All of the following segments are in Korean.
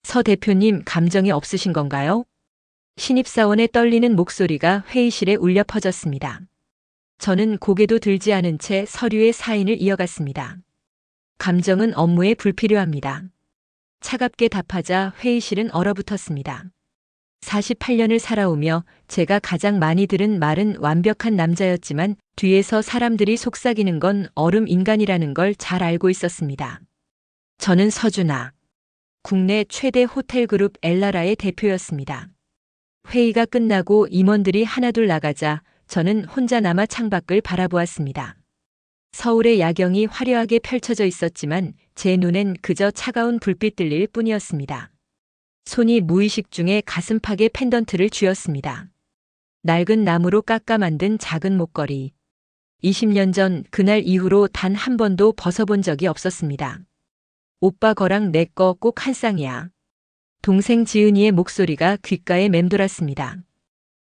서 대표님 감정이 없으신 건가요? 신입사원의 떨리는 목소리가 회의실에 울려 퍼졌습니다. 저는 고개도 들지 않은 채 서류의 사인을 이어갔습니다. 감정은 업무에 불필요합니다. 차갑게 답하자 회의실은 얼어붙었습니다. 48년을 살아오며 제가 가장 많이 들은 말은 완벽한 남자였지만 뒤에서 사람들이 속삭이는 건 얼음 인간이라는 걸 잘 알고 있었습니다. 저는 서준아. 국내 최대 호텔 그룹 엘라라의 대표였습니다. 회의가 끝나고 임원들이 하나둘 나가자 저는 혼자 남아 창밖을 바라보았습니다. 서울의 야경이 화려하게 펼쳐져 있었지만 제 눈엔 그저 차가운 불빛들일 뿐이었습니다. 손이 무의식 중에 가슴팍에 펜던트를 쥐었습니다. 낡은 나무로 깎아 만든 작은 목걸이. 20년 전 그날 이후로 단 한 번도 벗어본 적이 없었습니다. 오빠 거랑 내 거 꼭 한 쌍이야. 동생 지은이의 목소리가 귓가에 맴돌았습니다.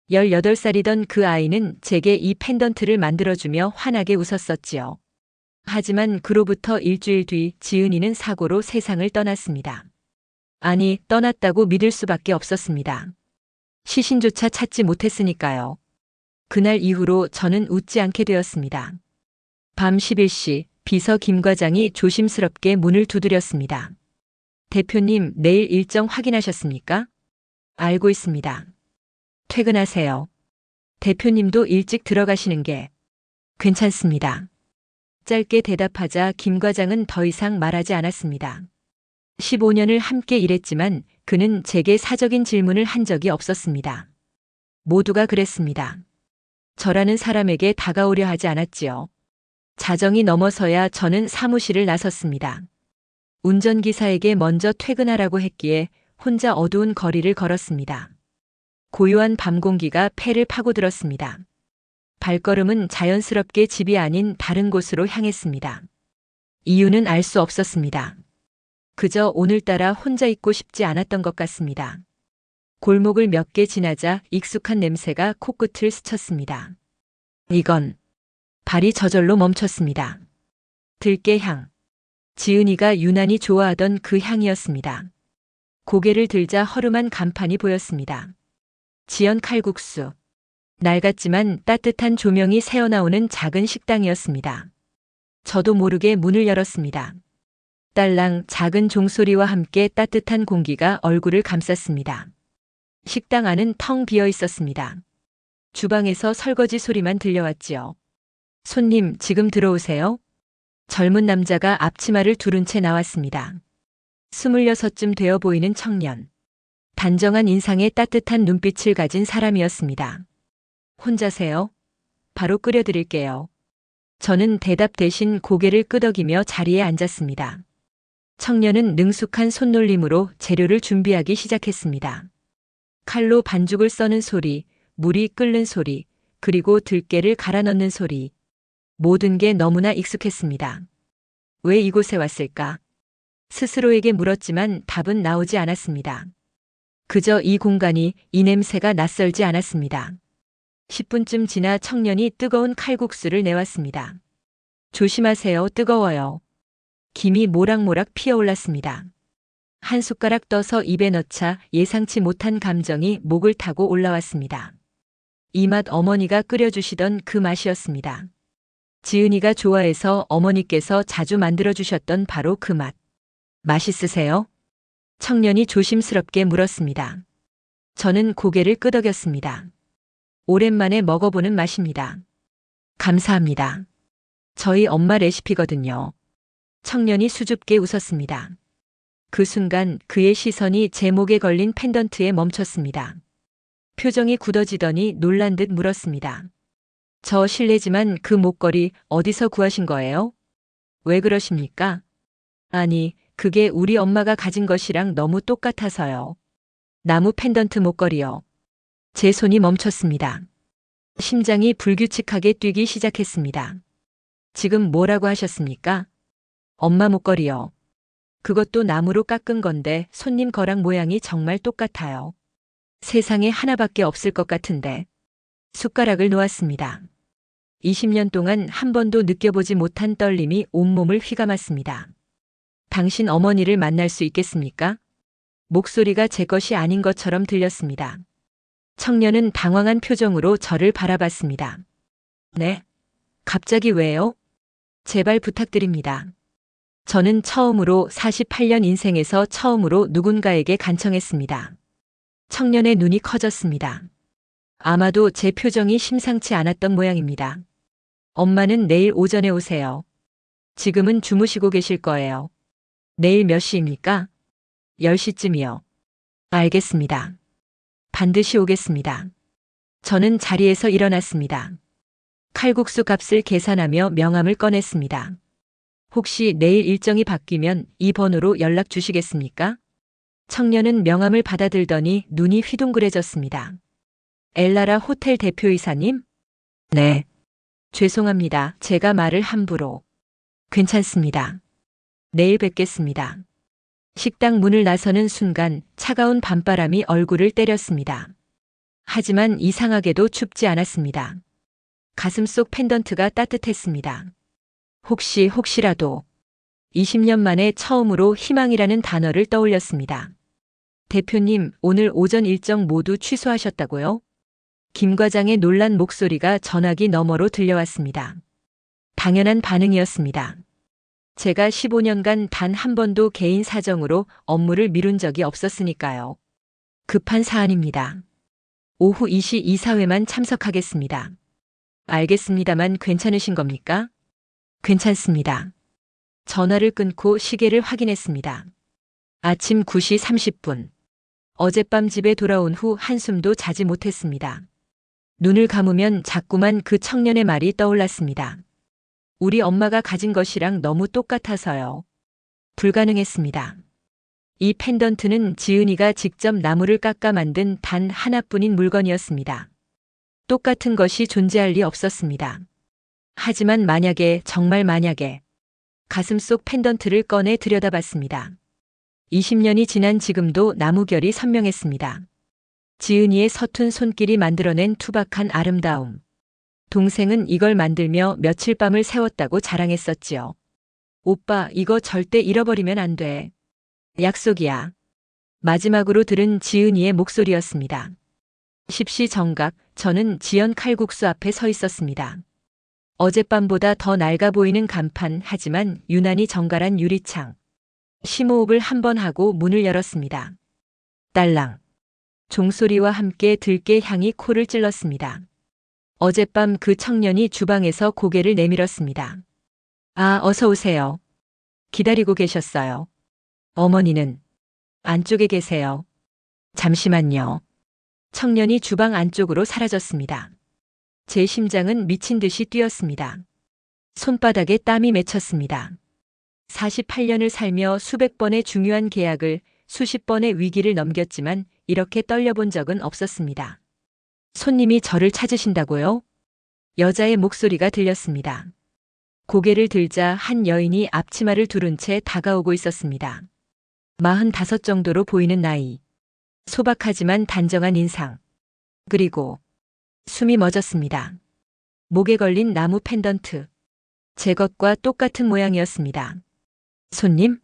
18살이던 그 아이는 제게 이 펜던트를 만들어주며 환하게 웃었었지요. 하지만 그로부터 일주일 뒤 지은이는 사고로 세상을 떠났습니다. 아니, 떠났다고 믿을 수밖에 없었습니다. 시신조차 찾지 못했으니까요. 그날 이후로 저는 웃지 않게 되었습니다. 밤 11시 비서 김 과장이 조심스럽게 문을 두드렸습니다. 대표님, 내일 일정 확인하셨습니까? 알고 있습니다. 퇴근하세요. 대표님도 일찍 들어가시는 게 괜찮습니다. 짧게 대답하자 김 과장은 더 이상 말하지 않았습니다. 15년을 함께 일했지만 그는 제게 사적인 질문을 한 적이 없었습니다. 모두가 그랬습니다. 저라는 사람에게 다가오려 하지 않았지요. 자정이 넘어서야 저는 사무실을 나섰습니다. 운전기사에게 먼저 퇴근하라고 했기에 혼자 어두운 거리를 걸었습니다. 고요한 밤 공기가 폐를 파고들었습니다. 발걸음은 자연스럽게 집이 아닌 다른 곳으로 향했습니다. 이유는 알 수 없었습니다. 그저 오늘따라 혼자 있고 싶지 않았던 것 같습니다. 골목을 몇 개 지나자 익숙한 냄새가 코끝을 스쳤습니다. 이건 발이 저절로 멈췄습니다. 들깨향. 지은이가 유난히 좋아하던 그 향이었습니다. 고개를 들자 허름한 간판이 보였습니다. 지연 칼국수. 낡았지만 따뜻한 조명이 새어나오는 작은 식당이었습니다. 저도 모르게 문을 열었습니다. 딸랑 작은 종소리와 함께 따뜻한 공기가 얼굴을 감쌌습니다. 식당 안은 텅 비어 있었습니다. 주방에서 설거지 소리만 들려왔지요. 손님, 지금 들어오세요. 젊은 남자가 앞치마를 두른 채 나왔습니다. 26쯤 되어 보이는 청년. 단정한 인상에 따뜻한 눈빛을 가진 사람이었습니다. 혼자세요? 바로 끓여드릴게요. 저는 대답 대신 고개를 끄덕이며 자리에 앉았습니다. 청년은 능숙한 손놀림으로 재료를 준비하기 시작했습니다. 칼로 반죽을 써는 소리, 물이 끓는 소리, 그리고 들깨를 갈아 넣는 소리. 모든 게 너무나 익숙했습니다. 왜 이곳에 왔을까? 스스로에게 물었지만 답은 나오지 않았습니다. 그저 이 공간이, 이 냄새가 낯설지 않았습니다. 10분쯤 지나 청년이 뜨거운 칼국수를 내왔습니다. 조심하세요, 뜨거워요. 김이 모락모락 피어올랐습니다. 한 숟가락 떠서 입에 넣자 예상치 못한 감정이 목을 타고 올라왔습니다. 이 맛 어머니가 끓여주시던 그 맛이었습니다. 지은이가 좋아해서 어머니께서 자주 만들어주셨던 바로 그 맛. 맛있으세요? 청년이 조심스럽게 물었습니다. 저는 고개를 끄덕였습니다. 오랜만에 먹어보는 맛입니다. 감사합니다. 저희 엄마 레시피거든요. 청년이 수줍게 웃었습니다. 그 순간 그의 시선이 제 목에 걸린 펜던트에 멈췄습니다. 표정이 굳어지더니 놀란 듯 물었습니다. 저 실례지만 그 목걸이 어디서 구하신 거예요? 왜 그러십니까? 아니, 그게 우리 엄마가 가진 것이랑 너무 똑같아서요. 나무 펜던트 목걸이요. 제 손이 멈췄습니다. 심장이 불규칙하게 뛰기 시작했습니다. 지금 뭐라고 하셨습니까? 엄마 목걸이요. 그것도 나무로 깎은 건데 손님 거랑 모양이 정말 똑같아요. 세상에 하나밖에 없을 것 같은데. 숟가락을 놓았습니다. 20년 동안 한 번도 느껴보지 못한 떨림이 온몸을 휘감았습니다. 당신 어머니를 만날 수 있겠습니까? 목소리가 제 것이 아닌 것처럼 들렸습니다. 청년은 당황한 표정으로 저를 바라봤습니다. 네? 갑자기 왜요? 제발 부탁드립니다. 저는 처음으로 48년 인생에서 처음으로 누군가에게 간청했습니다. 청년의 눈이 커졌습니다. 아마도 제 표정이 심상치 않았던 모양입니다. 엄마는 내일 오전에 오세요. 지금은 주무시고 계실 거예요. 내일 몇 시입니까? 10시쯤이요. 알겠습니다. 반드시 오겠습니다. 저는 자리에서 일어났습니다. 칼국수 값을 계산하며 명함을 꺼냈습니다. 혹시 내일 일정이 바뀌면 이 번호로 연락 주시겠습니까? 청년은 명함을 받아들더니 눈이 휘둥그레졌습니다. 엘라라 호텔 대표이사님? 네. 죄송합니다. 제가 말을 함부로. 괜찮습니다. 내일 뵙겠습니다. 식당 문을 나서는 순간 차가운 밤바람이 얼굴을 때렸습니다. 하지만 이상하게도 춥지 않았습니다. 가슴속 펜던트가 따뜻했습니다. 혹시라도 20년 만에 처음으로 희망이라는 단어를 떠올렸습니다. 대표님, 오늘 오전 일정 모두 취소하셨다고요? 김 과장의 놀란 목소리가 전화기 너머로 들려왔습니다. 당연한 반응이었습니다. 제가 15년간 단 한 번도 개인 사정으로 업무를 미룬 적이 없었으니까요. 급한 사안입니다. 오후 2시 이사회만 참석하겠습니다. 알겠습니다만 괜찮으신 겁니까? 괜찮습니다. 전화를 끊고 시계를 확인했습니다. 아침 9시 30분. 어젯밤 집에 돌아온 후 한숨도 자지 못했습니다. 눈을 감으면 자꾸만 그 청년의 말이 떠올랐습니다. 우리 엄마가 가진 것이랑 너무 똑같아서요. 불가능했습니다. 이 펜던트는 지은이가 직접 나무를 깎아 만든 단 하나뿐인 물건이었습니다. 똑같은 것이 존재할 리 없었습니다. 하지만 만약에, 정말 만약에 가슴속 펜던트를 꺼내 들여다봤습니다. 20년이 지난 지금도 나무결이 선명했습니다. 지은이의 서툰 손길이 만들어낸 투박한 아름다움. 동생은 이걸 만들며 며칠 밤을 새웠다고 자랑했었지요. 오빠, 이거 절대 잃어버리면 안 돼. 약속이야. 마지막으로 들은 지은이의 목소리였습니다. 10시 정각, 저는 지연 칼국수 앞에 서 있었습니다. 어젯밤보다 더 낡아 보이는 간판, 하지만 유난히 정갈한 유리창. 심호흡을 한번 하고 문을 열었습니다. 딸랑. 종소리와 함께 들깨 향이 코를 찔렀습니다. 어젯밤 그 청년이 주방에서 고개를 내밀었습니다. 아, 어서 오세요. 기다리고 계셨어요. 어머니는 안쪽에 계세요. 잠시만요. 청년이 주방 안쪽으로 사라졌습니다. 제 심장은 미친 듯이 뛰었습니다. 손바닥에 땀이 맺혔습니다. 48년을 살며 수백 번의 중요한 계약을, 수십 번의 위기를 넘겼지만 이렇게 떨려본 적은 없었습니다. 손님이 저를 찾으신다고요? 여자의 목소리가 들렸습니다. 고개를 들자 한 여인이 앞치마를 두른 채 다가오고 있었습니다. 45 정도로 보이는 나이. 소박하지만 단정한 인상. 그리고 숨이 멎었습니다. 목에 걸린 나무 펜던트. 제 것과 똑같은 모양이었습니다. 손님?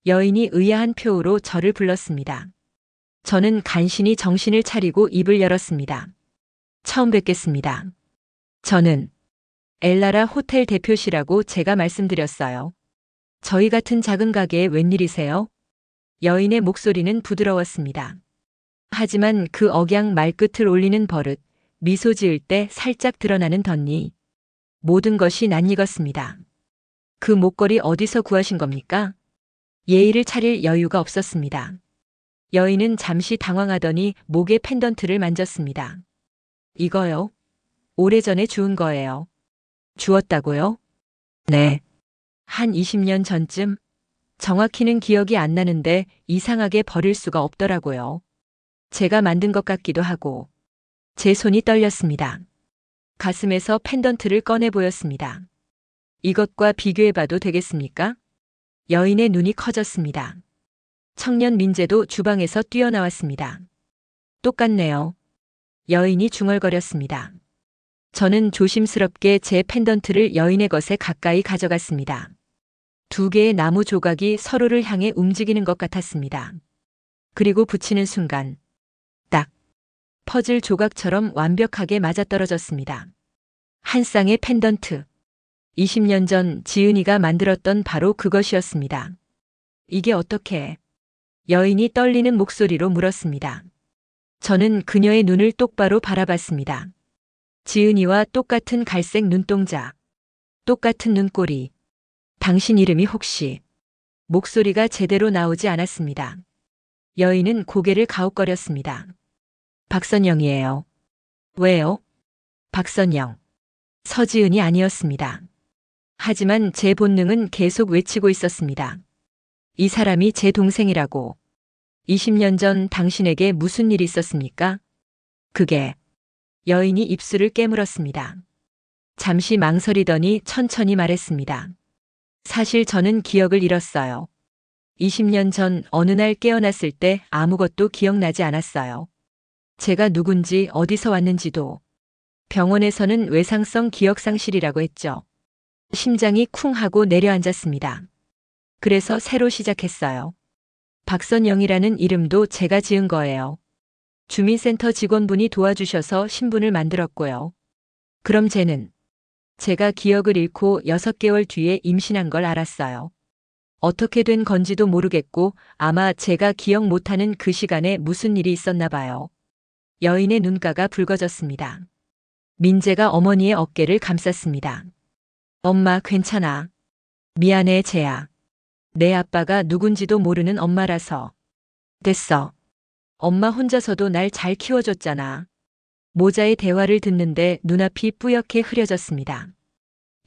여인이 의아한 표우로 저를 불렀습니다. 저는 간신히 정신을 차리고 입을 열었습니다. 처음 뵙겠습니다. 저는 엘라라 호텔 대표시라고 제가 말씀드렸어요. 저희 같은 작은 가게에 웬일이세요? 여인의 목소리는 부드러웠습니다. 하지만 그 억양 말끝을 올리는 버릇, 미소 지을 때 살짝 드러나는 덧니. 모든 것이 낯익었습니다. 그 목걸이 어디서 구하신 겁니까? 예의를 차릴 여유가 없었습니다. 여인은 잠시 당황하더니 목에 펜던트를 만졌습니다. 이거요? 오래전에 주운 거예요. 주었다고요? 네. 한 20년 전쯤? 정확히는 기억이 안 나는데 이상하게 버릴 수가 없더라고요. 제가 만든 것 같기도 하고. 제 손이 떨렸습니다. 가슴에서 펜던트를 꺼내 보였습니다. 이것과 비교해봐도 되겠습니까? 여인의 눈이 커졌습니다. 청년 민재도 주방에서 뛰어나왔습니다. 똑같네요. 여인이 중얼거렸습니다. 저는 조심스럽게 제 펜던트를 여인의 것에 가까이 가져갔습니다. 두 개의 나무 조각이 서로를 향해 움직이는 것 같았습니다. 그리고 붙이는 순간 딱 퍼즐 조각처럼 완벽하게 맞아떨어졌습니다. 한 쌍의 펜던트. 20년 전 지은이가 만들었던 바로 그것이었습니다. 이게 어떻게? 여인이 떨리는 목소리로 물었습니다. 저는 그녀의 눈을 똑바로 바라봤습니다. 지은이와 똑같은 갈색 눈동자, 똑같은 눈꼬리. 당신 이름이 혹시? 목소리가 제대로 나오지 않았습니다. 여인은 고개를 가웃거렸습니다. 박선영이에요. 왜요? 박선영. 서지은이 아니었습니다. 하지만 제 본능은 계속 외치고 있었습니다. 이 사람이 제 동생이라고. 20년 전 당신에게 무슨 일이 있었습니까? 그게. 여인이 입술을 깨물었습니다. 잠시 망설이더니 천천히 말했습니다. 사실 저는 기억을 잃었어요. 20년 전 어느 날 깨어났을 때 아무것도 기억나지 않았어요. 제가 누군지 어디서 왔는지도. 병원에서는 외상성 기억상실이라고 했죠. 심장이 쿵 하고 내려앉았습니다. 그래서 새로 시작했어요. 박선영이라는 이름도 제가 지은 거예요. 주민센터 직원분이 도와주셔서 신분을 만들었고요. 그럼 쟤는? 제가 기억을 잃고 6개월 뒤에 임신한 걸 알았어요. 어떻게 된 건지도 모르겠고 아마 제가 기억 못하는 그 시간에 무슨 일이 있었나 봐요. 여인의 눈가가 붉어졌습니다. 민재가 어머니의 어깨를 감쌌습니다. 엄마 괜찮아. 미안해 재야. 내 아빠가 누군지도 모르는 엄마라서. 됐어. 엄마 혼자서도 날 잘 키워줬잖아. 모자의 대화를 듣는데 눈앞이 뿌옇게 흐려졌습니다.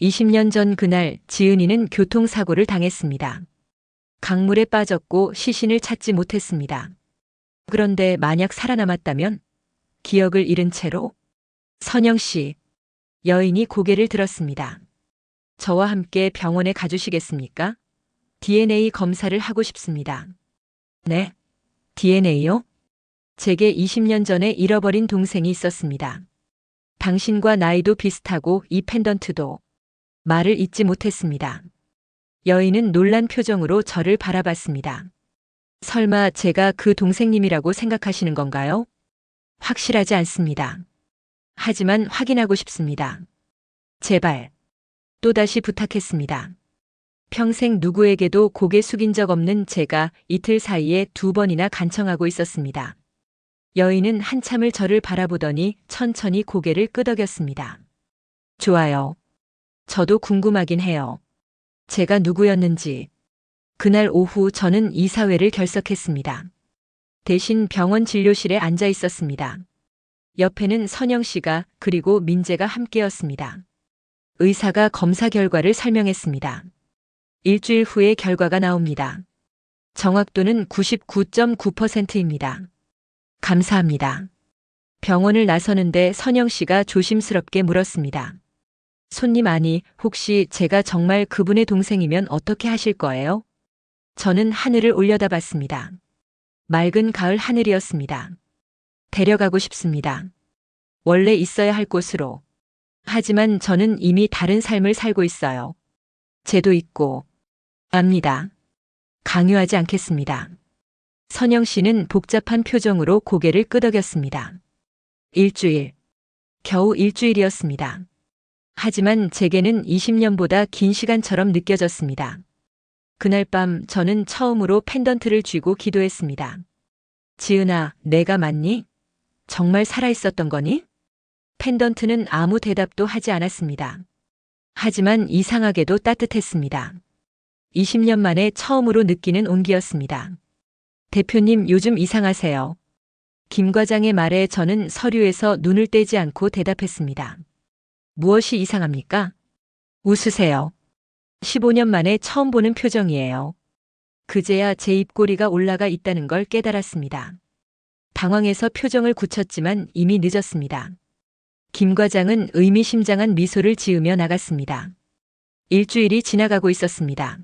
20년 전 그날 지은이는 교통사고를 당했습니다. 강물에 빠졌고 시신을 찾지 못했습니다. 그런데 만약 살아남았다면? 기억을 잃은 채로? 선영 씨. 여인이 고개를 들었습니다. 저와 함께 병원에 가주시겠습니까? DNA 검사를 하고 싶습니다. 네? DNA요? 제게 20년 전에 잃어버린 동생이 있었습니다. 당신과 나이도 비슷하고 이 펜던트도. 말을 잇지 못했습니다. 여인은 놀란 표정으로 저를 바라봤습니다. 설마 제가 그 동생님이라고 생각하시는 건가요? 확실하지 않습니다. 하지만 확인하고 싶습니다. 제발. 또다시 부탁했습니다. 평생 누구에게도 고개 숙인 적 없는 제가 이틀 사이에 2번이나 간청하고 있었습니다. 여인은 한참을 저를 바라보더니 천천히 고개를 끄덕였습니다. 좋아요. 저도 궁금하긴 해요. 제가 누구였는지. 그날 오후 저는 이사회를 결석했습니다. 대신 병원 진료실에 앉아 있었습니다. 옆에는 선영 씨가 그리고 민재가 함께였습니다. 의사가 검사 결과를 설명했습니다. 일주일 후에 결과가 나옵니다. 정확도는 99.9%입니다. 감사합니다. 병원을 나서는데 선영 씨가 조심스럽게 물었습니다. 손님 아니, 혹시 제가 정말 그분의 동생이면 어떻게 하실 거예요? 저는 하늘을 올려다봤습니다. 맑은 가을 하늘이었습니다. 데려가고 싶습니다. 원래 있어야 할 곳으로. 하지만 저는 이미 다른 삶을 살고 있어요. 죄도 있고. 압니다. 강요하지 않겠습니다. 선영 씨는 복잡한 표정으로 고개를 끄덕였습니다. 일주일. 겨우 일주일이었습니다. 하지만 제게는 20년보다 긴 시간처럼 느껴졌습니다. 그날 밤 저는 처음으로 펜던트를 쥐고 기도했습니다. 지은아, 내가 맞니? 정말 살아있었던 거니? 펜던트는 아무 대답도 하지 않았습니다. 하지만 이상하게도 따뜻했습니다. 20년 만에 처음으로 느끼는 온기였습니다. 대표님 요즘 이상하세요. 김 과장의 말에 저는 서류에서 눈을 떼지 않고 대답했습니다. 무엇이 이상합니까? 웃으세요. 15년 만에 처음 보는 표정이에요. 그제야 제 입꼬리가 올라가 있다는 걸 깨달았습니다. 당황해서 표정을 굳혔지만 이미 늦었습니다. 김 과장은 의미심장한 미소를 지으며 나갔습니다. 일주일이 지나가고 있었습니다.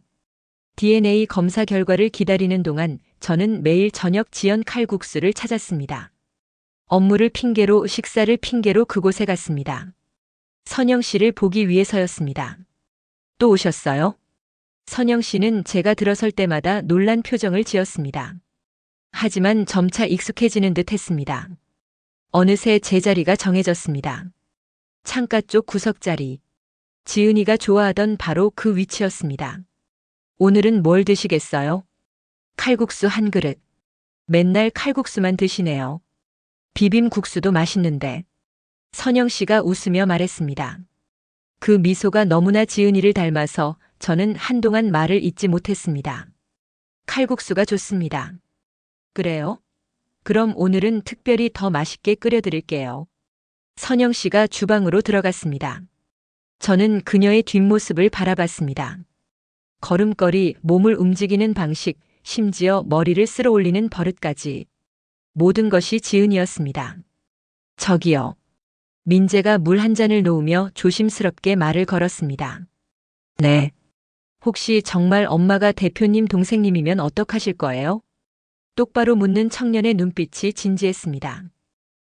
DNA 검사 결과를 기다리는 동안 저는 매일 저녁 지연 칼국수를 찾았습니다. 업무를 핑계로 식사를 핑계로 그곳에 갔습니다. 선영 씨를 보기 위해서였습니다. 또 오셨어요? 선영 씨는 제가 들어설 때마다 놀란 표정을 지었습니다. 하지만 점차 익숙해지는 듯 했습니다. 어느새 제자리가 정해졌습니다. 창가 쪽 구석자리. 지은이가 좋아하던 바로 그 위치였습니다. 오늘은 뭘 드시겠어요? 칼국수 한 그릇. 맨날 칼국수만 드시네요. 비빔국수도 맛있는데. 선영 씨가 웃으며 말했습니다. 그 미소가 너무나 지은이를 닮아서 저는 한동안 말을 잇지 못했습니다. 칼국수가 좋습니다. 그래요? 그럼 오늘은 특별히 더 맛있게 끓여드릴게요. 선영 씨가 주방으로 들어갔습니다. 저는 그녀의 뒷모습을 바라봤습니다. 걸음걸이, 몸을 움직이는 방식, 심지어 머리를 쓸어 올리는 버릇까지. 모든 것이 지은이었습니다. 저기요. 민재가 물 한 잔을 놓으며 조심스럽게 말을 걸었습니다. 네. 혹시 정말 엄마가 대표님 동생님이면 어떡하실 거예요? 똑바로 묻는 청년의 눈빛이 진지했습니다.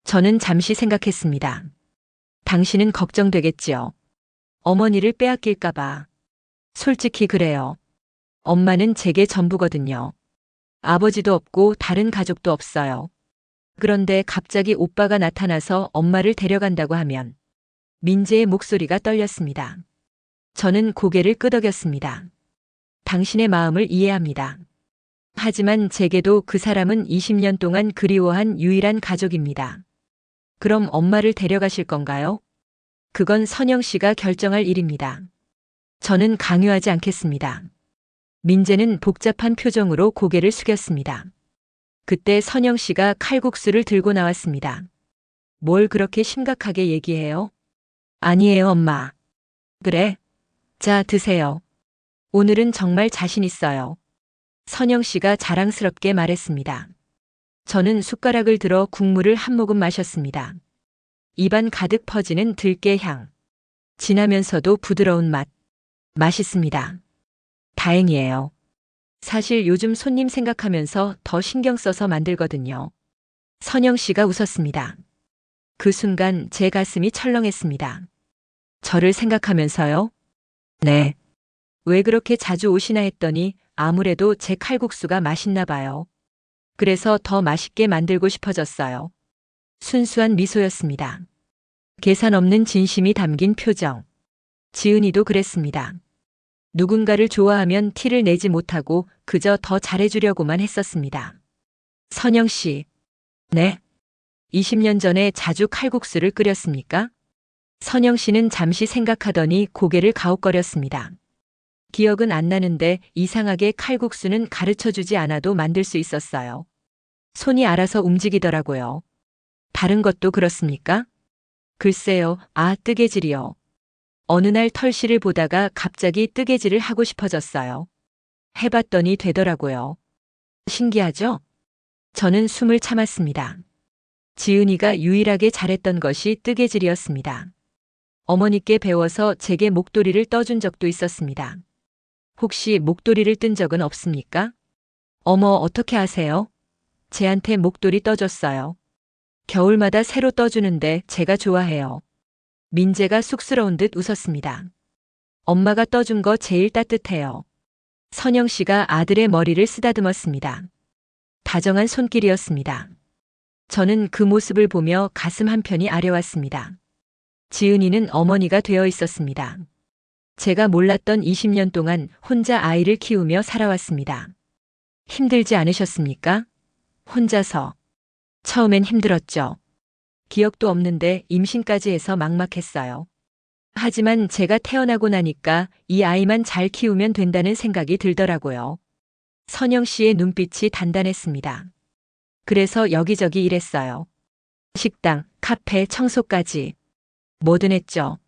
저는 잠시 생각했습니다. 당신은 걱정되겠지요. 어머니를 빼앗길까봐. 솔직히 그래요. 엄마는 제게 전부거든요. 아버지도 없고 다른 가족도 없어요. 그런데 갑자기 오빠가 나타나서 엄마를 데려간다고 하면 민재의 목소리가 떨렸습니다. 저는 고개를 끄덕였습니다. 당신의 마음을 이해합니다. 하지만 제게도 그 사람은 20년 동안 그리워한 유일한 가족입니다. 그럼 엄마를 데려가실 건가요? 그건 선영 씨가 결정할 일입니다. 저는 강요하지 않겠습니다. 민재는 복잡한 표정으로 고개를 숙였습니다. 그때 선영 씨가 칼국수를 들고 나왔습니다. 뭘 그렇게 심각하게 얘기해요? 아니에요, 엄마. 그래? 자, 드세요. 오늘은 정말 자신 있어요. 선영 씨가 자랑스럽게 말했습니다. 저는 숟가락을 들어 국물을 한 모금 마셨습니다. 입안 가득 퍼지는 들깨 향. 진하면서도 부드러운 맛. 맛있습니다. 다행이에요. 사실 요즘 손님 생각하면서 더 신경 써서 만들거든요. 선영 씨가 웃었습니다. 그 순간 제 가슴이 철렁했습니다. 저를 생각하면서요? 네. 왜 그렇게 자주 오시나 했더니 아무래도 제 칼국수가 맛있나 봐요. 그래서 더 맛있게 만들고 싶어졌어요. 순수한 미소였습니다. 계산 없는 진심이 담긴 표정. 지은이도 그랬습니다. 누군가를 좋아하면 티를 내지 못하고 그저 더 잘해주려고만 했었습니다. 선영 씨. 네. 20년 전에 자주 칼국수를 끓였습니까? 선영 씨는 잠시 생각하더니 고개를 가웃거렸습니다. 기억은 안 나는데 이상하게 칼국수는 가르쳐주지 않아도 만들 수 있었어요. 손이 알아서 움직이더라고요. 다른 것도 그렇습니까? 글쎄요, 뜨개질이요. 어느 날 털실을 보다가 갑자기 뜨개질을 하고 싶어졌어요. 해봤더니 되더라고요. 신기하죠? 저는 숨을 참았습니다. 지은이가 유일하게 잘했던 것이 뜨개질이었습니다. 어머니께 배워서 제게 목도리를 떠준 적도 있었습니다. 혹시 목도리를 뜬 적은 없습니까? 어머, 어떻게 아세요? 쟤한테 목도리 떠줬어요. 겨울마다 새로 떠주는데 제가 좋아해요. 민재가 쑥스러운 듯 웃었습니다. 엄마가 떠준 거 제일 따뜻해요. 선영 씨가 아들의 머리를 쓰다듬었습니다. 다정한 손길이었습니다. 저는 그 모습을 보며 가슴 한편이 아려왔습니다. 지은이는 어머니가 되어 있었습니다. 제가 몰랐던 20년 동안 혼자 아이를 키우며 살아왔습니다. 힘들지 않으셨습니까? 혼자서. 처음엔 힘들었죠. 기억도 없는데 임신까지 해서 막막했어요. 하지만 제가 태어나고 나니까 이 아이만 잘 키우면 된다는 생각이 들더라고요. 선영 씨의 눈빛이 단단했습니다. 그래서 여기저기 일했어요. 식당, 카페, 청소까지. 뭐든 했죠.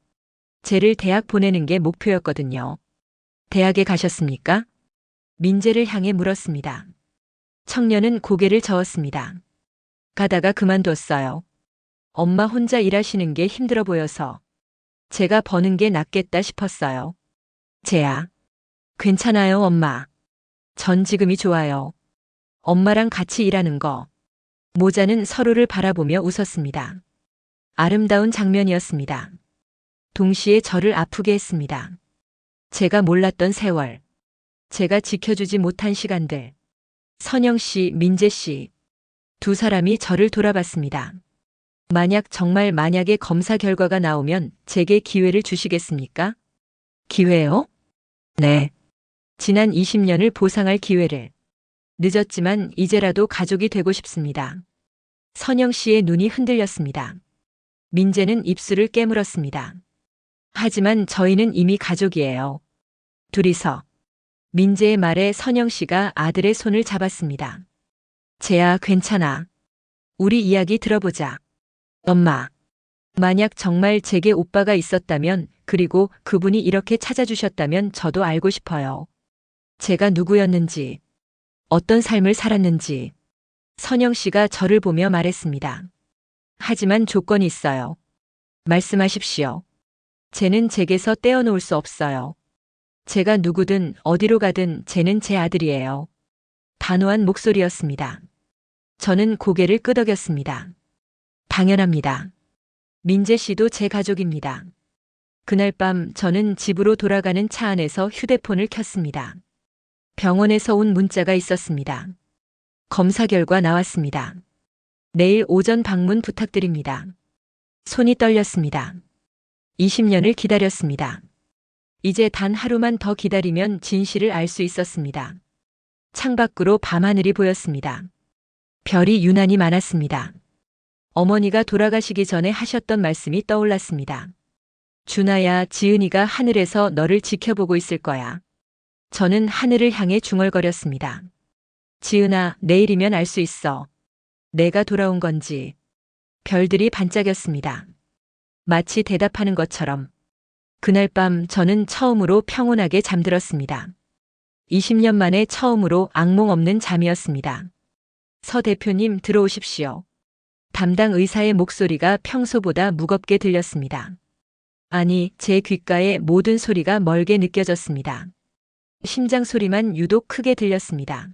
쟤를 대학 보내는 게 목표였거든요. 대학에 가셨습니까? 민재를 향해 물었습니다. 청년은 고개를 저었습니다. 가다가 그만뒀어요. 엄마 혼자 일하시는 게 힘들어 보여서 제가 버는 게 낫겠다 싶었어요. 쟤야. 괜찮아요, 엄마. 전 지금이 좋아요. 엄마랑 같이 일하는 거. 모자는 서로를 바라보며 웃었습니다. 아름다운 장면이었습니다. 동시에 저를 아프게 했습니다. 제가 몰랐던 세월. 제가 지켜주지 못한 시간들. 선영 씨, 민재 씨. 두 사람이 저를 돌아봤습니다. 만약에 검사 결과가 나오면 제게 기회를 주시겠습니까? 기회요? 네. 지난 20년을 보상할 기회를. 늦었지만 이제라도 가족이 되고 싶습니다. 선영 씨의 눈이 흔들렸습니다. 민재는 입술을 깨물었습니다. 하지만 저희는 이미 가족이에요. 둘이서. 민재의 말에 선영 씨가 아들의 손을 잡았습니다. 재야, 괜찮아. 우리 이야기 들어보자. 엄마. 만약 정말 제게 오빠가 있었다면, 그리고 그분이 이렇게 찾아주셨다면 저도 알고 싶어요. 제가 누구였는지, 어떤 삶을 살았는지. 선영 씨가 저를 보며 말했습니다. 하지만 조건이 있어요. 말씀하십시오. 쟤는 제게서 떼어놓을 수 없어요. 제가 누구든 어디로 가든 쟤는 제 아들이에요. 단호한 목소리였습니다. 저는 고개를 끄덕였습니다. 당연합니다. 민재 씨도 제 가족입니다. 그날 밤 저는 집으로 돌아가는 차 안에서 휴대폰을 켰습니다. 병원에서 온 문자가 있었습니다. 검사 결과 나왔습니다. 내일 오전 방문 부탁드립니다. 손이 떨렸습니다. 20년을 기다렸습니다. 이제 단 하루만 더 기다리면 진실을 알 수 있었습니다. 창밖으로 밤하늘이 보였습니다. 별이 유난히 많았습니다. 어머니가 돌아가시기 전에 하셨던 말씀이 떠올랐습니다. 준아야, 지은이가 하늘에서 너를 지켜보고 있을 거야. 저는 하늘을 향해 중얼거렸습니다. 지은아, 내일이면 알 수 있어. 내가 돌아온 건지. 별들이 반짝였습니다. 마치 대답하는 것처럼. 그날 밤 저는 처음으로 평온하게 잠들었습니다. 20년 만에 처음으로 악몽 없는 잠이었습니다. 서 대표님, 들어오십시오. 담당 의사의 목소리가 평소보다 무겁게 들렸습니다. 아니, 제 귓가에 모든 소리가 멀게 느껴졌습니다. 심장 소리만 유독 크게 들렸습니다.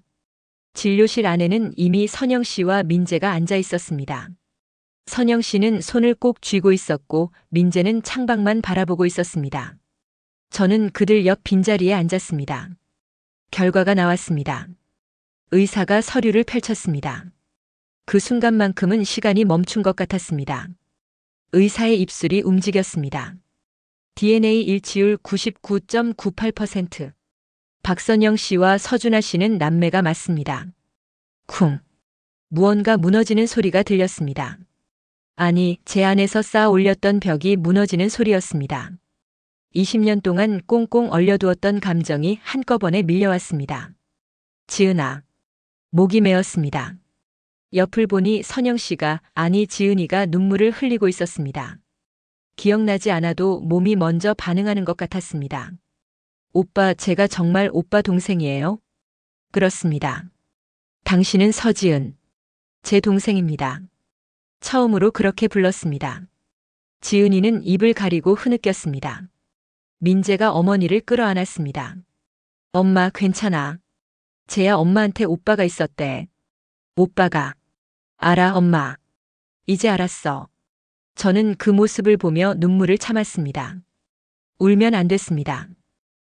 진료실 안에는 이미 선영 씨와 민재가 앉아 있었습니다. 선영 씨는 손을 꼭 쥐고 있었고 민재는 창밖만 바라보고 있었습니다. 저는 그들 옆 빈자리에 앉았습니다. 결과가 나왔습니다. 의사가 서류를 펼쳤습니다. 그 순간만큼은 시간이 멈춘 것 같았습니다. 의사의 입술이 움직였습니다. DNA 일치율 99.98%. 박선영 씨와 서준아 씨는 남매가 맞습니다. 쿵. 무언가 무너지는 소리가 들렸습니다. 아니, 제 안에서 쌓아 올렸던 벽이 무너지는 소리였습니다. 20년 동안 꽁꽁 얼려두었던 감정이 한꺼번에 밀려왔습니다. 지은아. 목이 메었습니다. 옆을 보니 선영 씨가, 아니 지은이가 눈물을 흘리고 있었습니다. 기억나지 않아도 몸이 먼저 반응하는 것 같았습니다. 오빠, 제가 정말 오빠 동생이에요? 그렇습니다. 당신은 서지은. 제 동생입니다. 처음으로 그렇게 불렀습니다. 지은이는 입을 가리고 흐느꼈습니다. 민재가 어머니를 끌어안았습니다. 엄마, 괜찮아. 쟤야 엄마한테 오빠가 있었대. 오빠가. 알아, 엄마. 이제 알았어. 저는 그 모습을 보며 눈물을 참았습니다. 울면 안 됐습니다.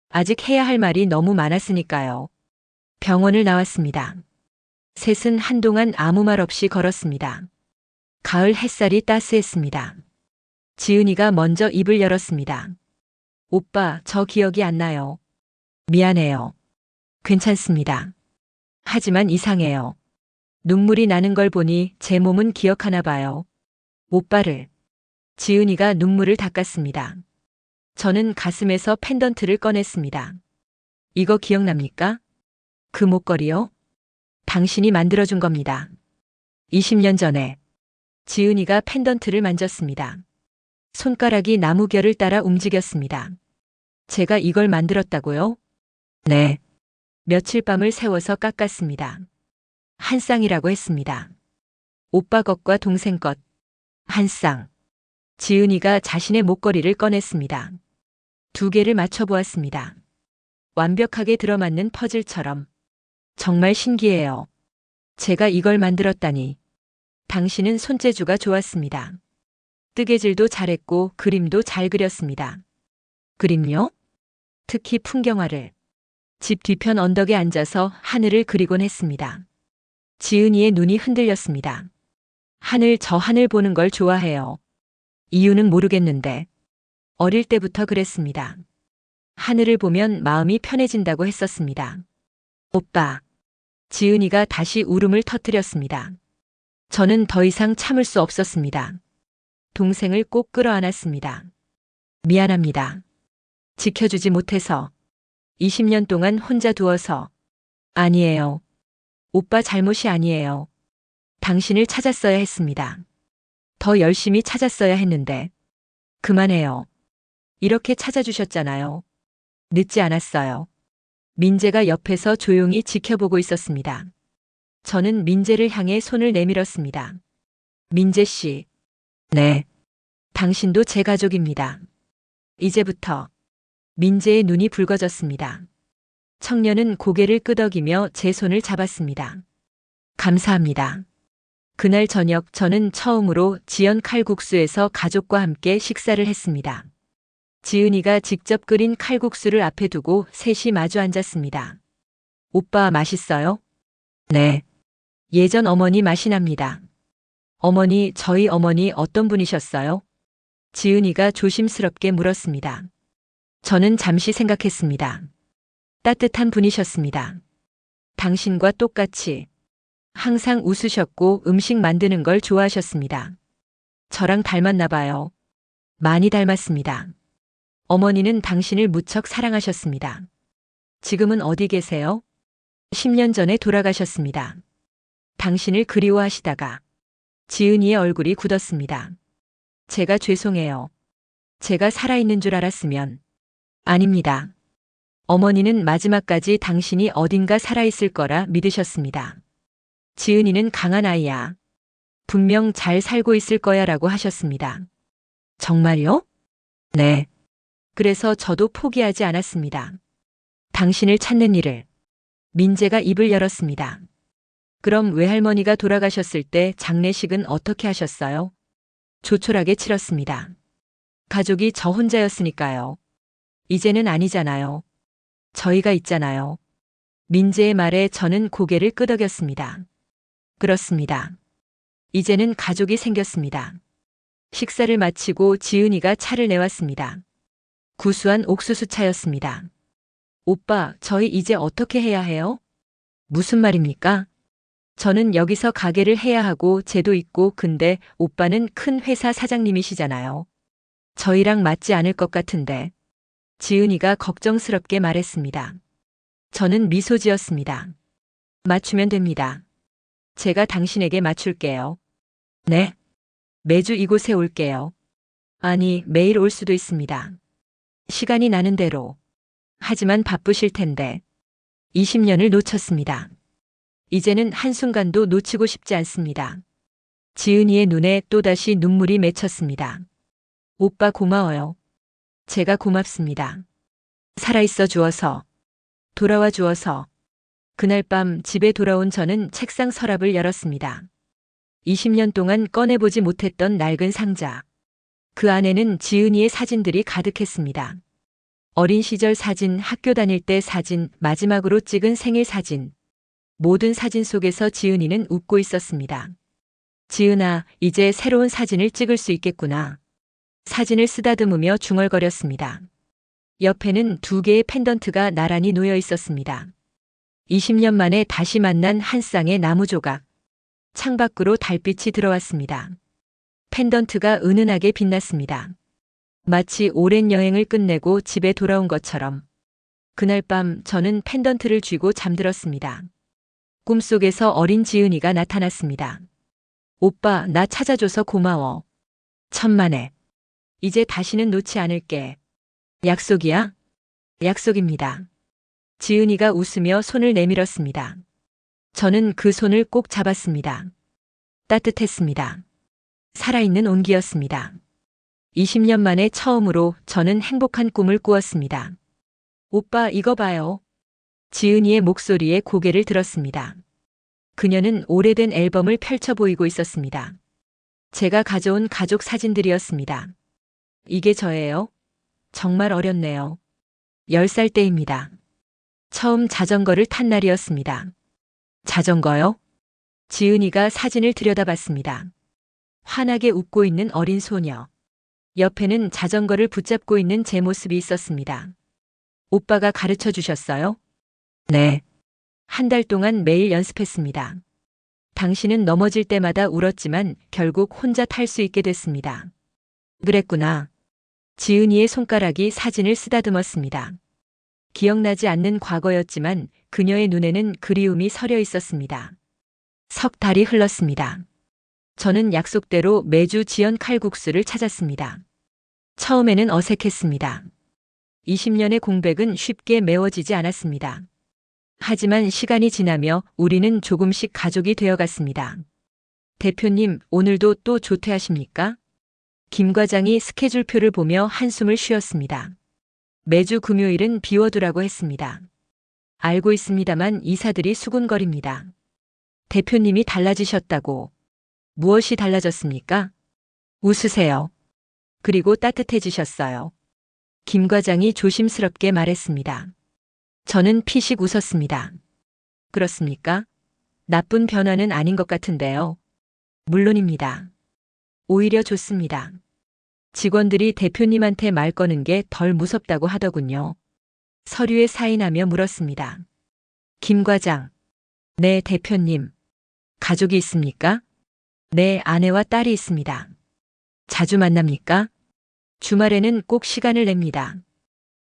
아직 해야 할 말이 너무 많았으니까요. 병원을 나왔습니다. 셋은 한동안 아무 말 없이 걸었습니다. 가을 햇살이 따스했습니다. 지은이가 먼저 입을 열었습니다. 오빠, 저 기억이 안 나요. 미안해요. 괜찮습니다. 하지만 이상해요. 눈물이 나는 걸 보니 제 몸은 기억하나 봐요. 오빠를. 지은이가 눈물을 닦았습니다. 저는 가슴에서 펜던트를 꺼냈습니다. 이거 기억납니까? 그 목걸이요? 당신이 만들어준 겁니다. 20년 전에. 지은이가 펜던트를 만졌습니다. 손가락이 나무결을 따라 움직였습니다. 제가 이걸 만들었다고요? 네. 며칠 밤을 새워서 깎았습니다. 한 쌍이라고 했습니다. 오빠 것과 동생 것. 한 쌍. 지은이가 자신의 목걸이를 꺼냈습니다. 두 개를 맞춰보았습니다. 완벽하게 들어맞는 퍼즐처럼. 정말 신기해요. 제가 이걸 만들었다니. 당신은 손재주가 좋았습니다. 뜨개질도 잘했고 그림도 잘 그렸습니다. 그림요? 특히 풍경화를. 집 뒤편 언덕에 앉아서 하늘을 그리곤 했습니다. 지은이의 눈이 흔들렸습니다. 저 하늘 보는 걸 좋아해요. 이유는 모르겠는데 어릴 때부터 그랬습니다. 하늘을 보면 마음이 편해진다고 했었습니다. 오빠. 지은이가 다시 울음을 터뜨렸습니다. 저는 더 이상 참을 수 없었습니다. 동생을 꼭 끌어안았습니다. 미안합니다. 지켜주지 못해서. 20년 동안 혼자 두어서. 아니에요. 오빠 잘못이 아니에요. 당신을 찾았어야 했습니다. 더 열심히 찾았어야 했는데. 그만해요. 이렇게 찾아주셨잖아요. 늦지 않았어요. 민재가 옆에서 조용히 지켜보고 있었습니다. 저는 민재를 향해 손을 내밀었습니다. 민재 씨. 네. 당신도 제 가족입니다. 이제부터. 민재의 눈이 붉어졌습니다. 청년은 고개를 끄덕이며 제 손을 잡았습니다. 감사합니다. 그날 저녁 저는 처음으로 지연 칼국수에서 가족과 함께 식사를 했습니다. 지은이가 직접 끓인 칼국수를 앞에 두고 셋이 마주 앉았습니다. 오빠 맛있어요? 네. 예전 어머니 맛이 납니다. 어머니, 저희 어머니 어떤 분이셨어요? 지은이가 조심스럽게 물었습니다. 저는 잠시 생각했습니다. 따뜻한 분이셨습니다. 당신과 똑같이. 항상 웃으셨고 음식 만드는 걸 좋아하셨습니다. 저랑 닮았나 봐요. 많이 닮았습니다. 어머니는 당신을 무척 사랑하셨습니다. 지금은 어디 계세요? 10년 전에 돌아가셨습니다. 당신을 그리워하시다가. 지은이의 얼굴이 굳었습니다. 제가 죄송해요. 제가 살아있는 줄 알았으면. 아닙니다. 어머니는 마지막까지 당신이 어딘가 살아있을 거라 믿으셨습니다. 지은이는 강한 아이야. 분명 잘 살고 있을 거야 라고 하셨습니다. 정말요? 네. 그래서 저도 포기하지 않았습니다. 당신을 찾는 일을. 민재가 입을 열었습니다. 그럼 외할머니가 돌아가셨을 때 장례식은 어떻게 하셨어요? 조촐하게 치렀습니다. 가족이 저 혼자였으니까요. 이제는 아니잖아요. 저희가 있잖아요. 민재의 말에 저는 고개를 끄덕였습니다. 그렇습니다. 이제는 가족이 생겼습니다. 식사를 마치고 지은이가 차를 내왔습니다. 구수한 옥수수 차였습니다. 오빠, 저희 이제 어떻게 해야 해요? 무슨 말입니까? 저는 여기서 가게를 해야 하고 제도 있고 근데 오빠는 큰 회사 사장님이시잖아요. 저희랑 맞지 않을 것 같은데. 지은이가 걱정스럽게 말했습니다. 저는 미소 지었습니다. 맞추면 됩니다. 제가 당신에게 맞출게요. 네. 매주 이곳에 올게요. 아니, 매일 올 수도 있습니다. 시간이 나는 대로. 하지만 바쁘실 텐데. 20년을 놓쳤습니다. 이제는 한순간도 놓치고 싶지 않습니다. 지은이의 눈에 또다시 눈물이 맺혔습니다. 오빠 고마워요. 제가 고맙습니다. 살아있어 주어서. 돌아와 주어서. 그날 밤 집에 돌아온 저는 책상 서랍을 열었습니다. 20년 동안 꺼내보지 못했던 낡은 상자. 그 안에는 지은이의 사진들이 가득했습니다. 어린 시절 사진, 학교 다닐 때 사진, 마지막으로 찍은 생일 사진. 모든 사진 속에서 지은이는 웃고 있었습니다. 지은아, 이제 새로운 사진을 찍을 수 있겠구나. 사진을 쓰다듬으며 중얼거렸습니다. 옆에는 2개의 펜던트가 나란히 놓여 있었습니다. 20년 만에 다시 만난 한 쌍의 나무 조각. 창밖으로 달빛이 들어왔습니다. 펜던트가 은은하게 빛났습니다. 마치 오랜 여행을 끝내고 집에 돌아온 것처럼. 그날 밤 저는 펜던트를 쥐고 잠들었습니다. 꿈속에서 어린 지은이가 나타났습니다. 오빠, 나 찾아줘서 고마워. 천만에. 이제 다시는 놓지 않을게. 약속이야? 약속입니다. 지은이가 웃으며 손을 내밀었습니다. 저는 그 손을 꼭 잡았습니다. 따뜻했습니다. 살아있는 온기였습니다. 20년 만에 처음으로 저는 행복한 꿈을 꾸었습니다. 오빠, 이거 봐요. 지은이의 목소리에 고개를 들었습니다. 그녀는 오래된 앨범을 펼쳐 보이고 있었습니다. 제가 가져온 가족 사진들이었습니다. 이게 저예요? 정말 어렸네요. 10살 때입니다. 처음 자전거를 탄 날이었습니다. 자전거요? 지은이가 사진을 들여다봤습니다. 환하게 웃고 있는 어린 소녀. 옆에는 자전거를 붙잡고 있는 제 모습이 있었습니다. 오빠가 가르쳐 주셨어요? 네. 한 달 동안 매일 연습했습니다. 당신은 넘어질 때마다 울었지만 결국 혼자 탈 수 있게 됐습니다. 그랬구나. 지은이의 손가락이 사진을 쓰다듬었습니다. 기억나지 않는 과거였지만 그녀의 눈에는 그리움이 서려 있었습니다. 석 달이 흘렀습니다. 저는 약속대로 매주 지연 칼국수를 찾았습니다. 처음에는 어색했습니다. 20년의 공백은 쉽게 메워지지 않았습니다. 하지만 시간이 지나며 우리는 조금씩 가족이 되어갔습니다. 대표님, 오늘도 또 조퇴하십니까? 김 과장이 스케줄표를 보며 한숨을 쉬었습니다. 매주 금요일은 비워두라고 했습니다. 알고 있습니다만 이사들이 수군거립니다. 대표님이 달라지셨다고. 무엇이 달라졌습니까? 웃으세요. 그리고 따뜻해지셨어요. 김 과장이 조심스럽게 말했습니다. 저는 피식 웃었습니다. 그렇습니까? 나쁜 변화는 아닌 것 같은데요. 물론입니다. 오히려 좋습니다. 직원들이 대표님한테 말 거는 게 덜 무섭다고 하더군요. 서류에 사인하며 물었습니다. 김 과장. 네, 대표님. 가족이 있습니까? 네, 아내와 딸이 있습니다. 자주 만납니까? 주말에는 꼭 시간을 냅니다.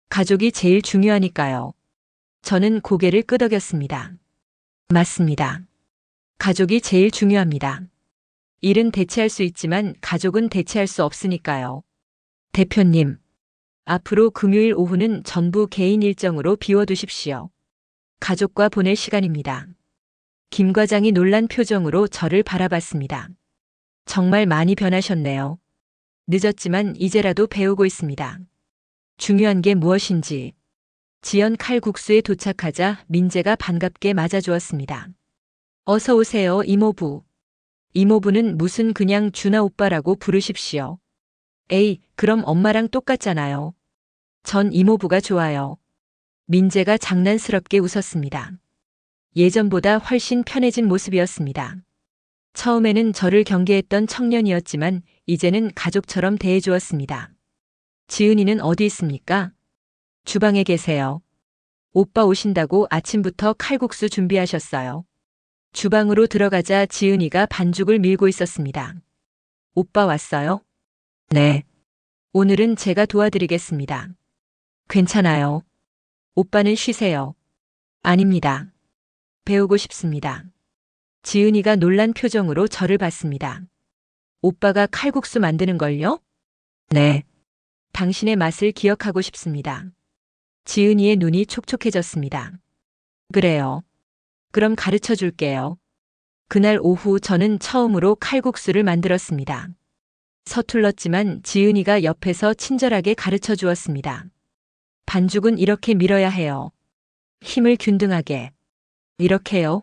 가족이 제일 중요하니까요. 저는 고개를 끄덕였습니다. 맞습니다. 가족이 제일 중요합니다. 일은 대체할 수 있지만 가족은 대체할 수 없으니까요. 대표님, 앞으로 금요일 오후는 전부 개인 일정으로 비워두십시오. 가족과 보낼 시간입니다. 김 과장이 놀란 표정으로 저를 바라봤습니다. 정말 많이 변하셨네요. 늦었지만 이제라도 배우고 있습니다. 중요한 게 무엇인지. 지연 칼국수에 도착하자 민재가 반갑게 맞아주었습니다. 어서 오세요, 이모부. 이모부는 무슨 그냥 준아 오빠라고 부르십시오. 에이, 그럼 엄마랑 똑같잖아요. 전 이모부가 좋아요. 민재가 장난스럽게 웃었습니다. 예전보다 훨씬 편해진 모습이었습니다. 처음에는 저를 경계했던 청년이었지만 이제는 가족처럼 대해주었습니다. 지은이는 어디 있습니까? 주방에 계세요. 오빠 오신다고 아침부터 칼국수 준비하셨어요. 주방으로 들어가자 지은이가 반죽을 밀고 있었습니다. 오빠 왔어요? 네. 오늘은 제가 도와드리겠습니다. 괜찮아요. 오빠는 쉬세요. 아닙니다. 배우고 싶습니다. 지은이가 놀란 표정으로 저를 봤습니다. 오빠가 칼국수 만드는 걸요? 네. 당신의 맛을 기억하고 싶습니다. 지은이의 눈이 촉촉해졌습니다. 그래요. 그럼 가르쳐 줄게요. 그날 오후 저는 처음으로 칼국수를 만들었습니다. 서툴렀지만 지은이가 옆에서 친절하게 가르쳐 주었습니다. 반죽은 이렇게 밀어야 해요. 힘을 균등하게. 이렇게요?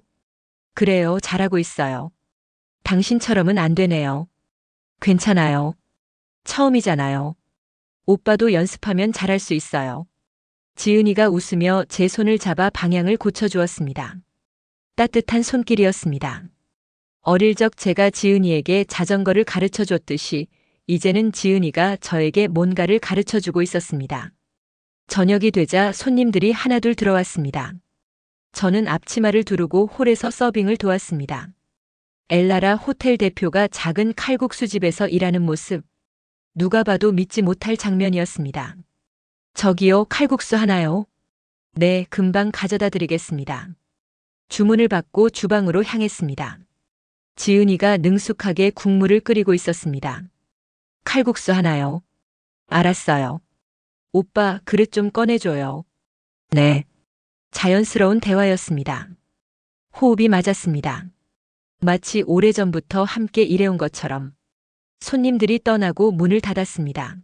그래요, 잘하고 있어요. 당신처럼은 안 되네요. 괜찮아요. 처음이잖아요. 오빠도 연습하면 잘할 수 있어요. 지은이가 웃으며 제 손을 잡아 방향을 고쳐주었습니다. 따뜻한 손길이었습니다. 어릴 적 제가 지은이에게 자전거를 가르쳐 줬듯이 이제는 지은이가 저에게 뭔가를 가르쳐 주고 있었습니다. 저녁이 되자 손님들이 하나둘 들어왔습니다. 저는 앞치마를 두르고 홀에서 서빙을 도왔습니다. 엘라라 호텔 대표가 작은 칼국수 집에서 일하는 모습. 누가 봐도 믿지 못할 장면이었습니다. 저기요, 칼국수 하나요? 네, 금방 가져다 드리겠습니다. 주문을 받고 주방으로 향했습니다. 지은이가 능숙하게 국물을 끓이고 있었습니다. 칼국수 하나요? 알았어요. 오빠, 그릇 좀 꺼내줘요. 네. 자연스러운 대화였습니다. 호흡이 맞았습니다. 마치 오래전부터 함께 일해온 것처럼. 손님들이 떠나고 문을 닫았습니다.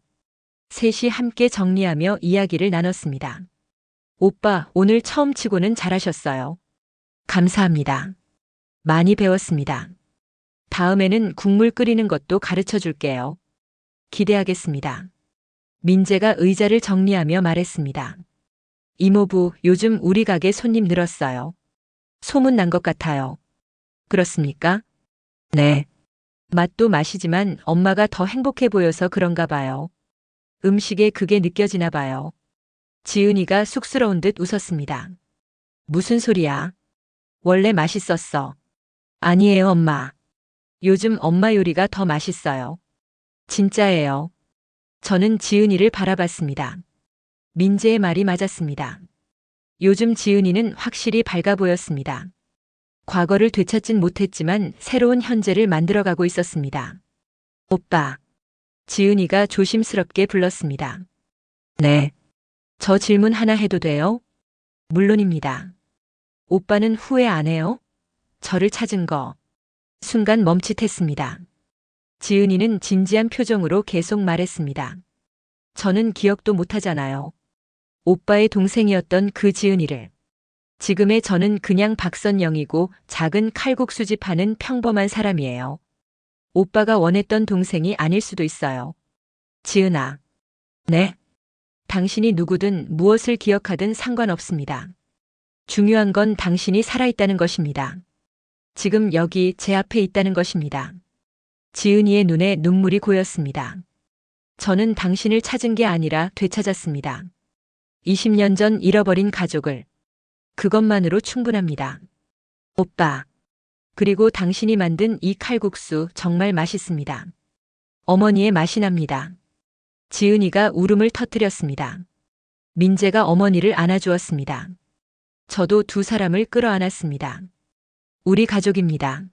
셋이 함께 정리하며 이야기를 나눴습니다. 오빠, 오늘 처음 치고는 잘하셨어요. 감사합니다. 많이 배웠습니다. 다음에는 국물 끓이는 것도 가르쳐 줄게요. 기대하겠습니다. 민재가 의자를 정리하며 말했습니다. 이모부, 요즘 우리 가게 손님 늘었어요. 소문 난 것 같아요. 그렇습니까? 네. 맛도 맛이지만 엄마가 더 행복해 보여서 그런가 봐요. 음식에 그게 느껴지나 봐요. 지은이가 쑥스러운 듯 웃었습니다. 무슨 소리야? 원래 맛있었어. 아니에요, 엄마. 요즘 엄마 요리가 더 맛있어요. 진짜예요. 저는 지은이를 바라봤습니다. 민재의 말이 맞았습니다. 요즘 지은이는 확실히 밝아 보였습니다. 과거를 되찾진 못했지만 새로운 현재를 만들어가고 있었습니다. 오빠. 지은이가 조심스럽게 불렀습니다. 네. 저 질문 하나 해도 돼요? 물론입니다. 오빠는 후회 안 해요? 저를 찾은 거. 순간 멈칫했습니다. 지은이는 진지한 표정으로 계속 말했습니다. 저는 기억도 못하잖아요. 오빠의 동생이었던 그 지은이를. 지금의 저는 그냥 박선영이고 작은 칼국수집 하는 평범한 사람이에요. 오빠가 원했던 동생이 아닐 수도 있어요. 지은아. 네. 당신이 누구든 무엇을 기억하든 상관없습니다. 중요한 건 당신이 살아있다는 것입니다. 지금 여기 제 앞에 있다는 것입니다. 지은이의 눈에 눈물이 고였습니다. 저는 당신을 찾은 게 아니라 되찾았습니다. 20년 전 잃어버린 가족을. 그것만으로 충분합니다. 오빠. 그리고 당신이 만든 이 칼국수 정말 맛있습니다. 어머니의 맛이 납니다. 지은이가 울음을 터뜨렸습니다. 민재가 어머니를 안아주었습니다. 저도 두 사람을 끌어안았습니다. 우리 가족입니다.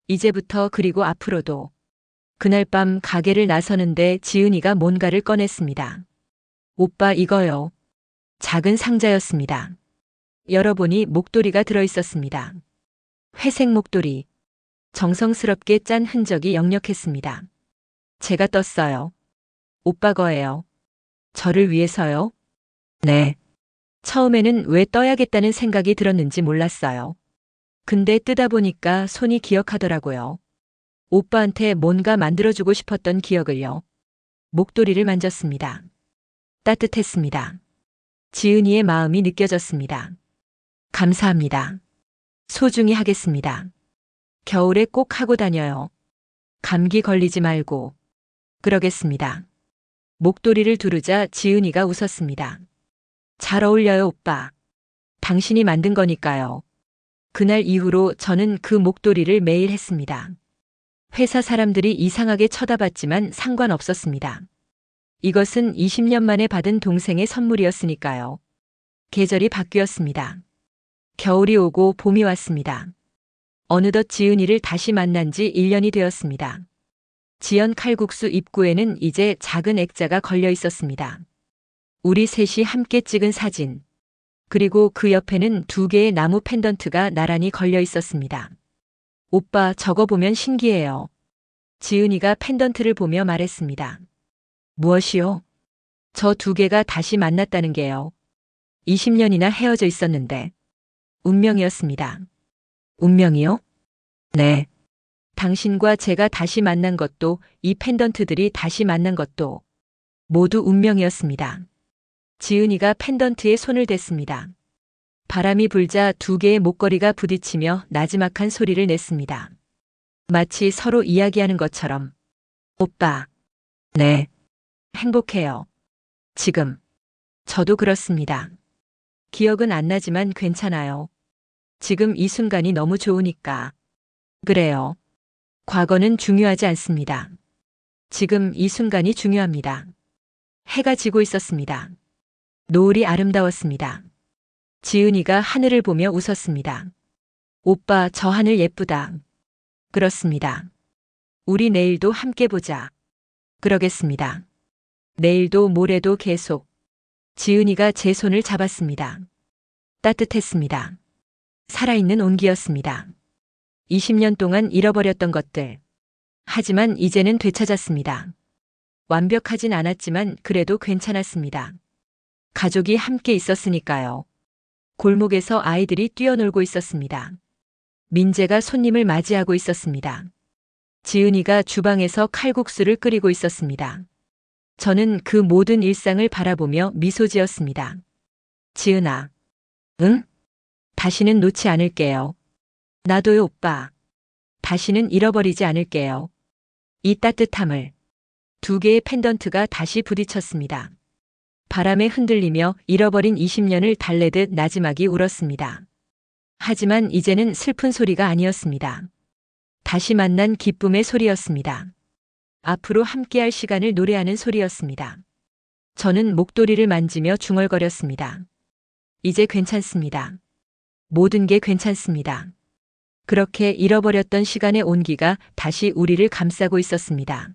이제부터 그리고 앞으로도. 그날 밤 가게를 나서는데 지은이가 뭔가를 꺼냈습니다. 오빠 이거요. 작은 상자였습니다. 열어보니 목도리가 들어있었습니다. 회색 목도리. 정성스럽게 짠 흔적이 역력했습니다. 제가 떴어요. 오빠 거예요. 저를 위해서요? 네. 처음에는 왜 떠야겠다는 생각이 들었는지 몰랐어요. 근데 뜨다 보니까 손이 기억하더라고요. 오빠한테 뭔가 만들어주고 싶었던 기억을요. 목도리를 만졌습니다. 따뜻했습니다. 지은이의 마음이 느껴졌습니다. 감사합니다. 소중히 하겠습니다. 겨울에 꼭 하고 다녀요. 감기 걸리지 말고. 그러겠습니다. 목도리를 두르자 지은이가 웃었습니다. 잘 어울려요, 오빠. 당신이 만든 거니까요. 그날 이후로 저는 그 목도리를 매일 했습니다. 회사 사람들이 이상하게 쳐다봤지만 상관없었습니다. 이것은 20년 만에 받은 동생의 선물이었으니까요. 계절이 바뀌었습니다. 겨울이 오고 봄이 왔습니다. 어느덧 지은이를 다시 만난 지 1년이 되었습니다. 지연 칼국수 입구에는 이제 작은 액자가 걸려 있었습니다. 우리 셋이 함께 찍은 사진. 그리고 그 옆에는 2개의 나무 펜던트가 나란히 걸려 있었습니다. 오빠 저거 보면 신기해요. 지은이가 펜던트를 보며 말했습니다. 무엇이요? 저 2개가 다시 만났다는 게요. 20년이나 헤어져 있었는데. 운명이었습니다. 운명이요? 네. 당신과 제가 다시 만난 것도 이 펜던트들이 다시 만난 것도 모두 운명이었습니다. 지은이가 펜던트에 손을 댔습니다. 바람이 불자 2개의 목걸이가 부딪히며 나지막한 소리를 냈습니다. 마치 서로 이야기하는 것처럼. 오빠. 네. 행복해요. 지금. 저도 그렇습니다. 기억은 안 나지만 괜찮아요. 지금 이 순간이 너무 좋으니까. 그래요. 과거는 중요하지 않습니다. 지금 이 순간이 중요합니다. 해가 지고 있었습니다. 노을이 아름다웠습니다. 지은이가 하늘을 보며 웃었습니다. 오빠, 저 하늘 예쁘다. 그렇습니다. 우리 내일도 함께 보자. 그러겠습니다. 내일도 모레도 계속. 지은이가 제 손을 잡았습니다. 따뜻했습니다. 살아있는 온기였습니다. 20년 동안 잃어버렸던 것들. 하지만 이제는 되찾았습니다. 완벽하진 않았지만 그래도 괜찮았습니다. 가족이 함께 있었으니까요. 골목에서 아이들이 뛰어놀고 있었습니다. 민재가 손님을 맞이하고 있었습니다. 지은이가 주방에서 칼국수를 끓이고 있었습니다. 저는 그 모든 일상을 바라보며 미소 지었습니다. 지은아. 응? 다시는 놓지 않을게요. 나도요, 오빠. 다시는 잃어버리지 않을게요. 이 따뜻함을. 두 개의 펜던트가 다시 부딪혔습니다. 바람에 흔들리며 잃어버린 20년을 달래듯 나지막이 울었습니다. 하지만 이제는 슬픈 소리가 아니었습니다. 다시 만난 기쁨의 소리였습니다. 앞으로 함께할 시간을 노래하는 소리였습니다. 저는 목도리를 만지며 중얼거렸습니다. 이제 괜찮습니다. 모든 게 괜찮습니다. 그렇게 잃어버렸던 시간의 온기가 다시 우리를 감싸고 있었습니다.